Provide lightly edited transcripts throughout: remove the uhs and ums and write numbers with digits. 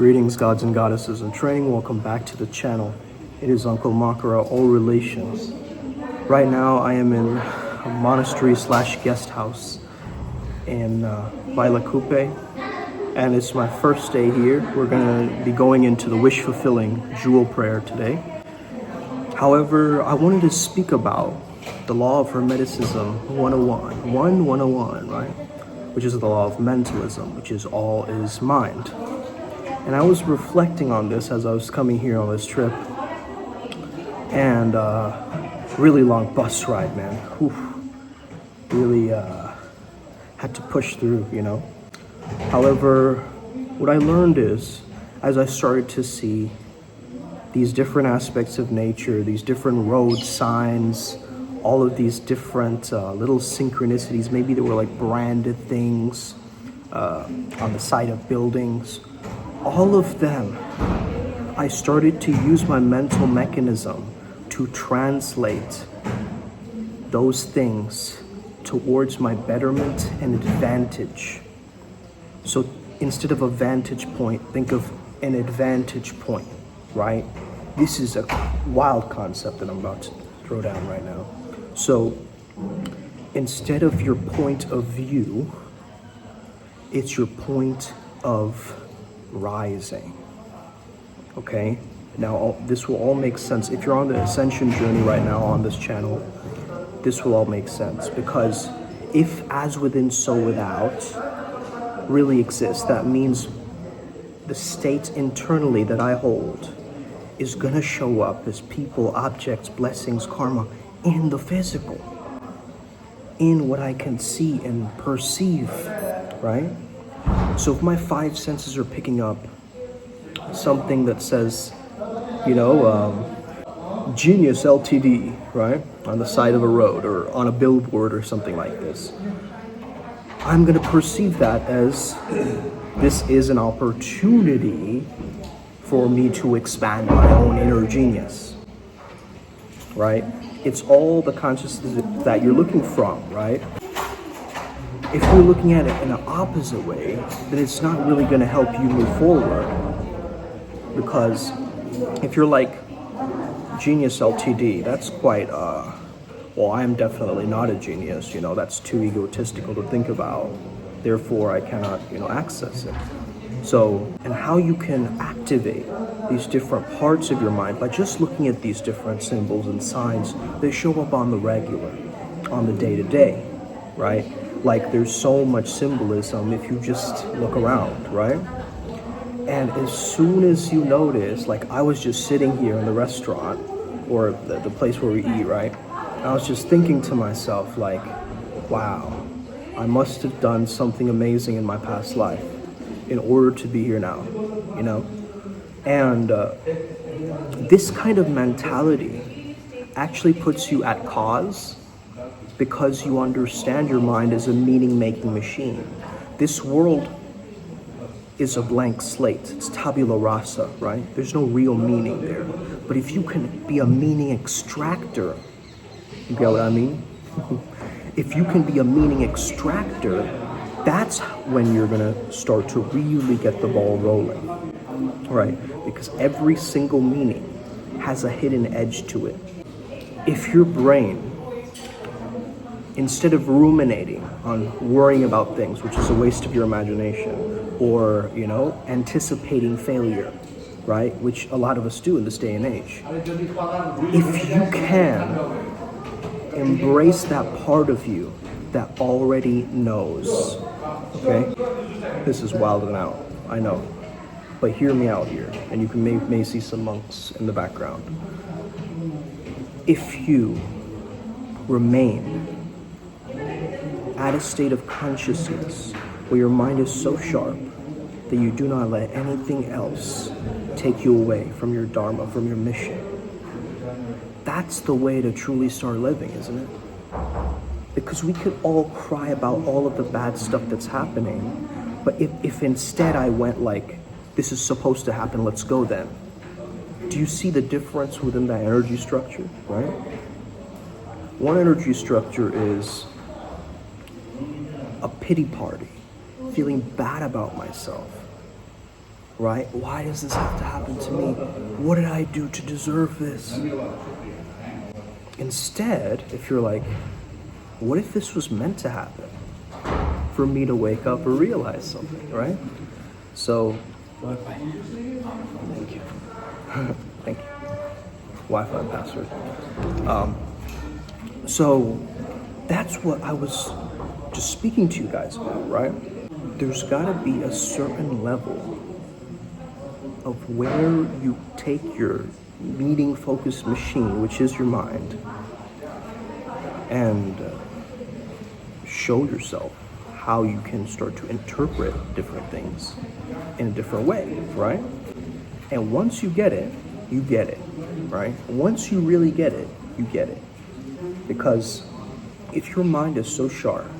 Greetings, gods and goddesses in training. Welcome back to the channel. It is Uncle Makara, all relations. Right now, I am in a monastery / guest house in bylakuppe, and it's my first day here. We're going to be going into the wish-fulfilling jewel prayer today. However, I wanted to speak about the law of Hermeticism 101, right? Which is the law of mentalism, which is all is mind. And I was reflecting on this as I was coming here on this trip. And really long bus ride, man. Oof. Really had to push through, you know. However, what I learned is, as I started to see these different aspects of nature, these different road signs, all of these different little synchronicities, maybe they were like branded things on the side of buildings. All of them, I started to use my mental mechanism to translate those things towards my betterment and advantage. So instead of a vantage point, think of an advantage point, right? This is a wild concept that I'm about to throw down right now. So instead of your point of view, it's your point of rising. Okay, now this will all make sense. If you're on the ascension journey right now on this channel, this will all make sense, because if as within so without really exists, that means the state internally that I hold is gonna show up as people, objects, blessings, karma in the physical, in what I can see and perceive, right? So if my five senses are picking up something that says, you know, Genius LTD, right, on the side of a road or on a billboard or something like this, I'm going to perceive that as this is an opportunity for me to expand my own inner genius, right? It's all the consciousness that you're looking from, right? If you're looking at it in an opposite way, then it's not really going to help you move forward. Because if you're like Genius LTD, that's quite, well, I'm definitely not a genius, you know, that's too egotistical to think about. Therefore, I cannot, you know, access it. So, and how you can activate these different parts of your mind by just looking at these different symbols and signs that show up on the regular, on the day-to-day, right? Like there's so much symbolism if you just look around, right? And as soon as you notice, like I was just sitting here in the restaurant or the place where we eat, right? I was just thinking to myself like, wow, I must have done something amazing in my past life in order to be here now, you know? And this kind of mentality actually puts you at cause, because you understand your mind as a meaning-making machine. This world is a blank slate. It's tabula rasa, right? There's no real meaning there. But if you can be a meaning extractor, you get what I mean? If you can be a meaning extractor, that's when you're gonna start to really get the ball rolling, right? Because every single meaning has a hidden edge to it. If your brain, instead of ruminating on worrying about things, which is a waste of your imagination, or, you know, anticipating failure, right, which a lot of us do in this day and age, if you can embrace that part of you that already knows, okay, this is wilding out, I know, but hear me out here, and you can may see some monks in the background. If you remain at a state of consciousness where your mind is so sharp that you do not let anything else take you away from your dharma, from your mission, that's the way to truly start living, isn't it? Because we could all cry about all of the bad stuff that's happening, but if instead I went like, this is supposed to happen, let's go then. Do you see the difference within that energy structure, right? One energy structure is a pity party, feeling bad about myself, right? Why does this have to happen to me? What did I do to deserve this? Instead, if you're like, what if this was meant to happen? For me to wake up or realize something, right? So, thank you. Thank you. Wi-Fi password. So, that's what I was just speaking to you guys about, right? There's gotta be a certain level of where you take your meaning-focused machine, which is your mind, and show yourself how you can start to interpret different things in a different way, right? And once you get it, right? Once you really get it, you get it. Because if your mind is so sharp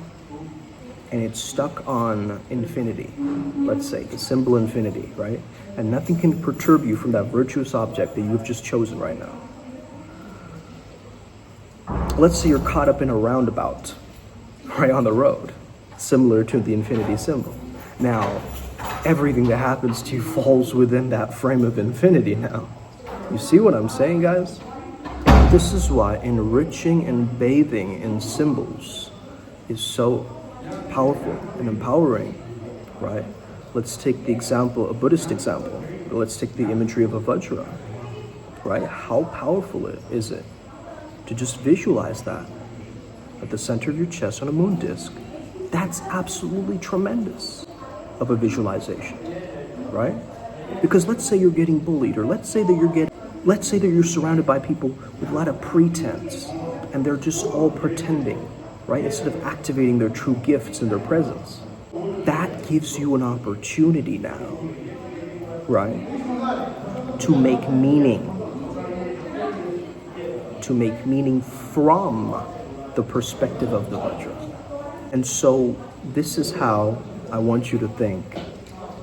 and it's stuck on infinity, let's say, the symbol infinity, right? And nothing can perturb you from that virtuous object that you've just chosen right now. Let's say you're caught up in a roundabout, right on the road, similar to the infinity symbol. Now, everything that happens to you falls within that frame of infinity now. You see what I'm saying, guys? This is why enriching and bathing in symbols is so powerful and empowering, right? Let's take the example, a Buddhist example. Let's take the imagery of a vajra, right? How powerful is it to just visualize that at the center of your chest on a moon disc? That's absolutely tremendous of a visualization, right? Because let's say you're getting bullied, or let's say that you're surrounded by people with a lot of pretense, and they're just all pretending, right? Instead of activating their true gifts and their presence. That gives you an opportunity now, right? To make meaning. To make meaning from the perspective of the Vajra. And so this is how I want you to think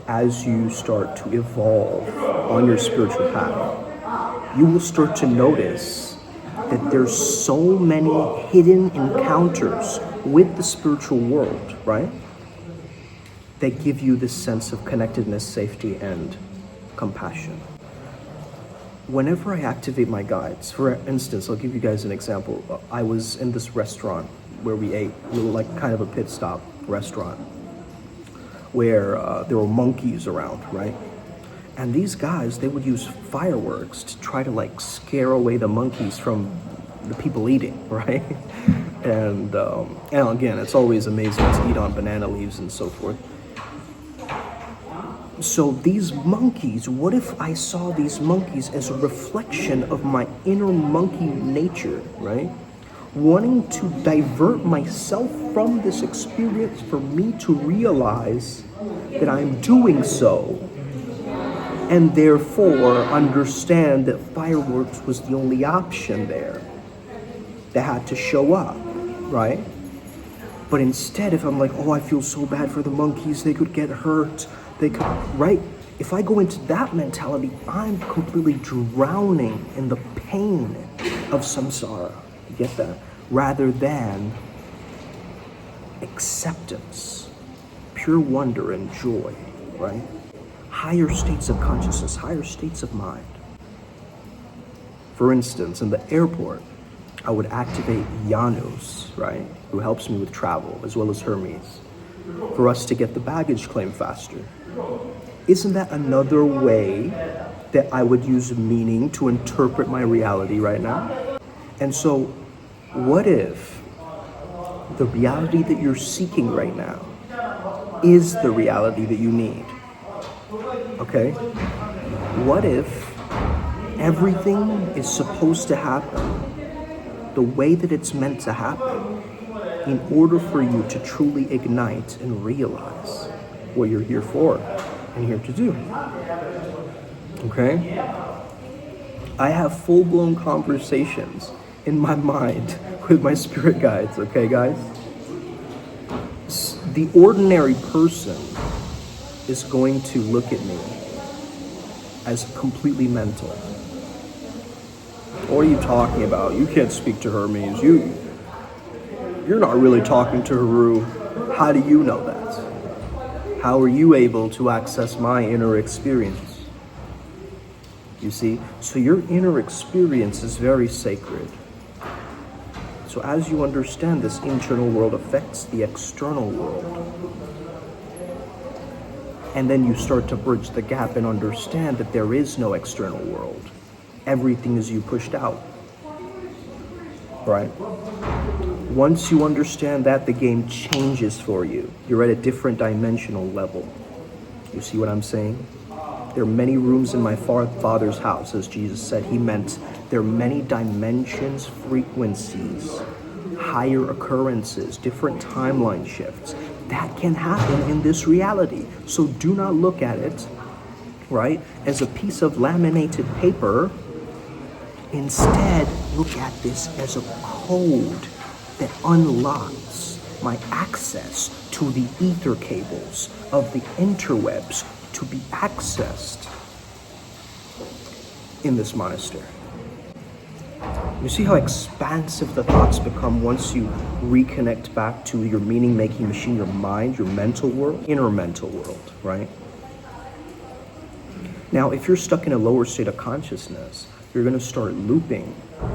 as you start to evolve on your spiritual path. You will start to notice that there's so many hidden encounters with the spiritual world, right? That give you this sense of connectedness, safety, and compassion. Whenever I activate my guides, for instance, I'll give you guys an example. I was in this restaurant where we ate, like kind of a pit stop restaurant, where there were monkeys around, right? And these guys, they would use fireworks to try to like scare away the monkeys from the people eating, right? And again, it's always amazing to eat on banana leaves and so forth. So these monkeys, what if I saw these monkeys as a reflection of my inner monkey nature, right? Wanting to divert myself from this experience for me to realize that I'm doing so, and therefore understand that fireworks was the only option there that had to show up, right? But instead, if I'm like, oh, I feel so bad for the monkeys, they could get hurt, they could, right? If I go into that mentality, I'm completely drowning in the pain of samsara. You get that? Rather than acceptance, pure wonder and joy, right? Higher states of consciousness, higher states of mind. For instance, in the airport, I would activate Janus, right? Who helps me with travel, as well as Hermes, for us to get the baggage claim faster. Isn't that another way that I would use meaning to interpret my reality right now? And so, what if the reality that you're seeking right now is the reality that you need? Okay? What if everything is supposed to happen the way that it's meant to happen in order for you to truly ignite and realize what you're here for and here to do? Okay? I have full-blown conversations in my mind with my spirit guides, okay, guys? The ordinary person is going to look at me as completely mental. What are you talking about? You can't speak to Hermes. You're not really talking to Haru. How do you know that? How are you able to access my inner experience? You see? So your inner experience is very sacred. So as you understand, this internal world affects the external world. And then you start to bridge the gap and understand that there is no external world. Everything is you pushed out. Right? Once you understand that, the game changes for you. You're at a different dimensional level. You see what I'm saying? There are many rooms in my Father's house, as Jesus said. He meant there are many dimensions, frequencies, higher occurrences, different timeline shifts that can happen in this reality. So do not look at it, right, as a piece of laminated paper. Instead, look at this as a code that unlocks my access to the ether cables of the interwebs to be accessed in this monastery. You see how expansive the thoughts become once you reconnect back to your meaning-making machine, your mind, your mental world, inner mental world, right? Now, if you're stuck in a lower state of consciousness, you're going to start looping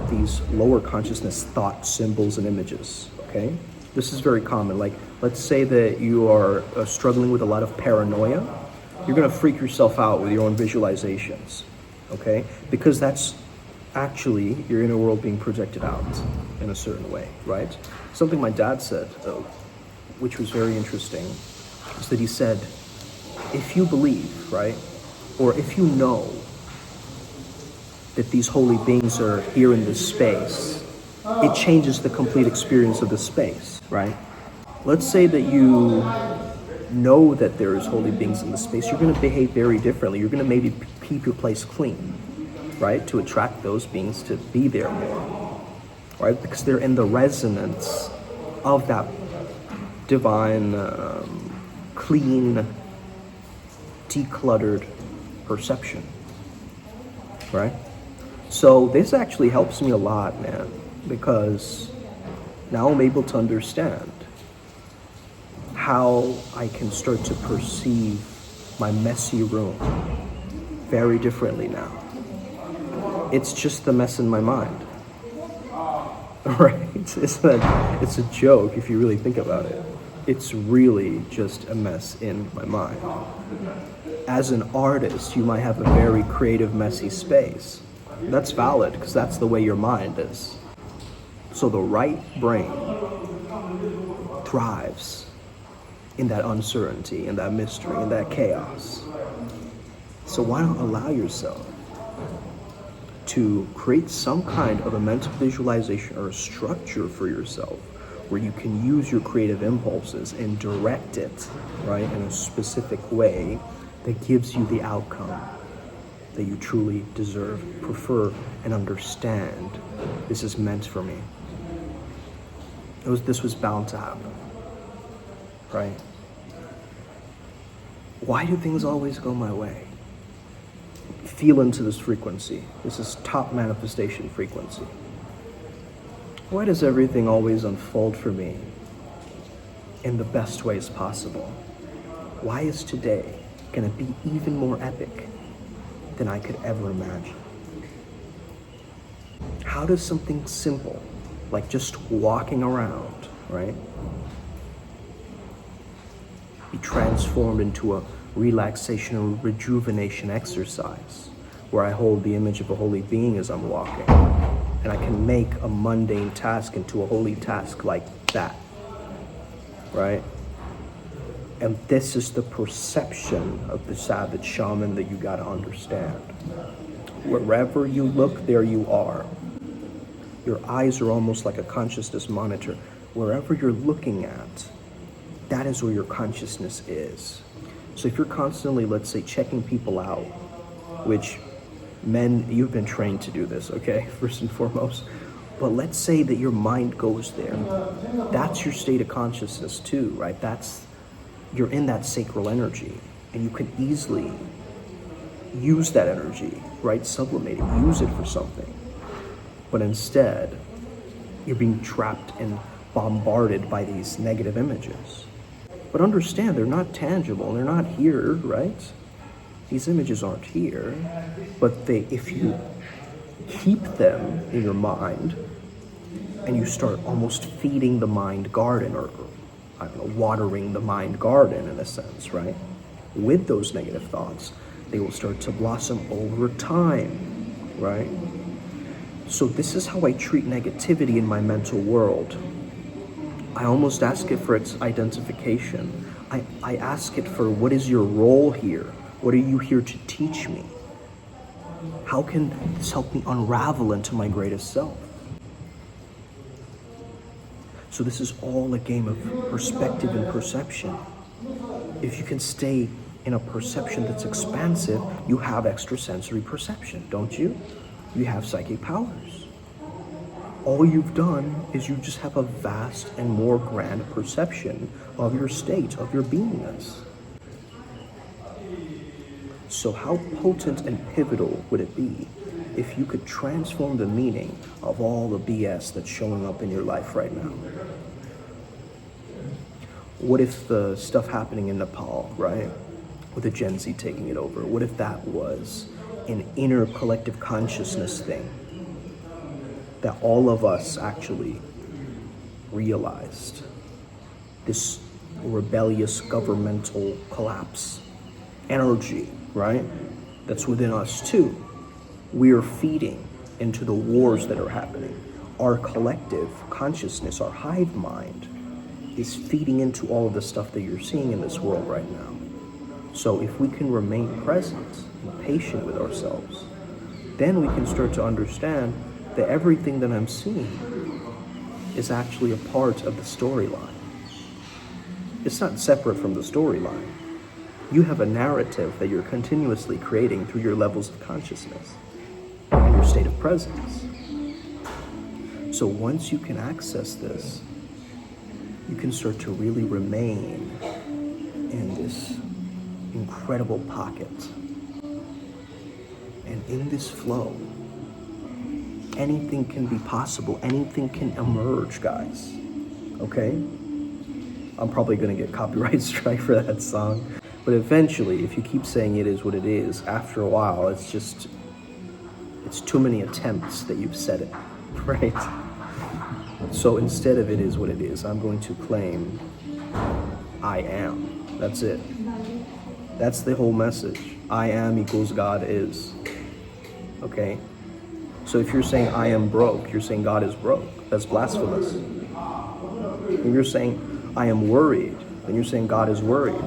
these lower consciousness thoughts, symbols, and images, okay? This is very common. Like, let's say that you are struggling with a lot of paranoia. You're going to freak yourself out with your own visualizations, okay? Because that's actually your inner world being projected out in a certain way, right? Something my dad said, which was very interesting, is that he said, if you believe, right, or if you know that these holy beings are here in this space, it changes the complete experience of the space, right? Let's say that you know that there is holy beings in the space, you're going to behave very differently. You're going to maybe keep your place clean, right, to attract those beings to be there more, right, because they're in the resonance of that divine, clean, decluttered perception, right? So this actually helps me a lot, man, because now I'm able to understand how I can start to perceive my messy room very differently now. It's just the mess in my mind, right? It's a joke if you really think about it. It's really just a mess in my mind. As an artist, you might have a very creative, messy space. That's valid because that's the way your mind is. So the right brain thrives in that uncertainty, in that mystery, in that chaos. So why not allow yourself to create some kind of a mental visualization or a structure for yourself where you can use your creative impulses and direct it, right, in a specific way that gives you the outcome that you truly deserve, prefer, and understand. This is meant for me. This was bound to happen, right? Why do things always go my way? Feel into this frequency. This is top manifestation frequency. Why does everything always unfold for me in the best ways possible? Why is today going to be even more epic than I could ever imagine? How does something simple, like just walking around, right, be transformed into a relaxation or rejuvenation exercise where I hold the image of a holy being as I'm walking, and I can make a mundane task into a holy task like that, right? And this is the perception of the savage shaman that you got to understand. Wherever you look, there you are. Your eyes are almost like a consciousness monitor. Wherever you're looking at, that is where your consciousness is. So if you're constantly, let's say, checking people out, which men, you've been trained to do this, okay, first and foremost. But let's say that your mind goes there. That's your state of consciousness too, right? You're in that sacral energy, and you can easily use that energy, right? Sublimate it, use it for something. But instead, you're being trapped and bombarded by these negative images, But understand, they're not tangible. They're not here, right? These images aren't here. But if you keep them in your mind and you start almost feeding the mind garden, or I don't know, watering the mind garden in a sense, right? With those negative thoughts, they will start to blossom over time, right? So this is how I treat negativity in my mental world. I almost ask it for its identification. I ask it for, what is your role here? What are you here to teach me? How can this help me unravel into my greatest self? So this is all a game of perspective and perception. If you can stay in a perception that's expansive, you have extrasensory perception, don't you? You have psychic powers. All you've done is you just have a vast and more grand perception of your state, of your beingness. So how potent and pivotal would it be if you could transform the meaning of all the BS that's showing up in your life right now? What if the stuff happening in Nepal, right, with the Gen Z taking it over, what if that was an inner collective consciousness thing that all of us actually realized? This rebellious governmental collapse energy, right, that's within us too. We are feeding into the wars that are happening. Our collective consciousness, our hive mind, is feeding into all of the stuff that you're seeing in this world right now. So if we can remain present and patient with ourselves, then we can start to understand that everything that I'm seeing is actually a part of the storyline. It's not separate from the storyline. You have a narrative that you're continuously creating through your levels of consciousness and your state of presence. So once you can access this, you can start to really remain in this incredible pocket. And in this flow, anything can be possible. Anything can emerge, guys. Okay? I'm probably going to get copyright strike for that song. But eventually, if you keep saying it is what it is, after a while, it's too many attempts that you've said it, right? So instead of it is what it is, I'm going to claim I am. That's it. That's the whole message. I am equals God is. Okay? So if you're saying I am broke, you're saying God is broke. That's blasphemous. If you're saying I am worried, then you're saying God is worried.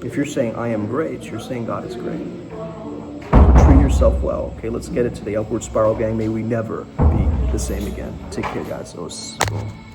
If you're saying I am great, you're saying God is great. Treat yourself well. Okay, let's get it to the upward spiral, gang. May we never be the same again. Take care, guys.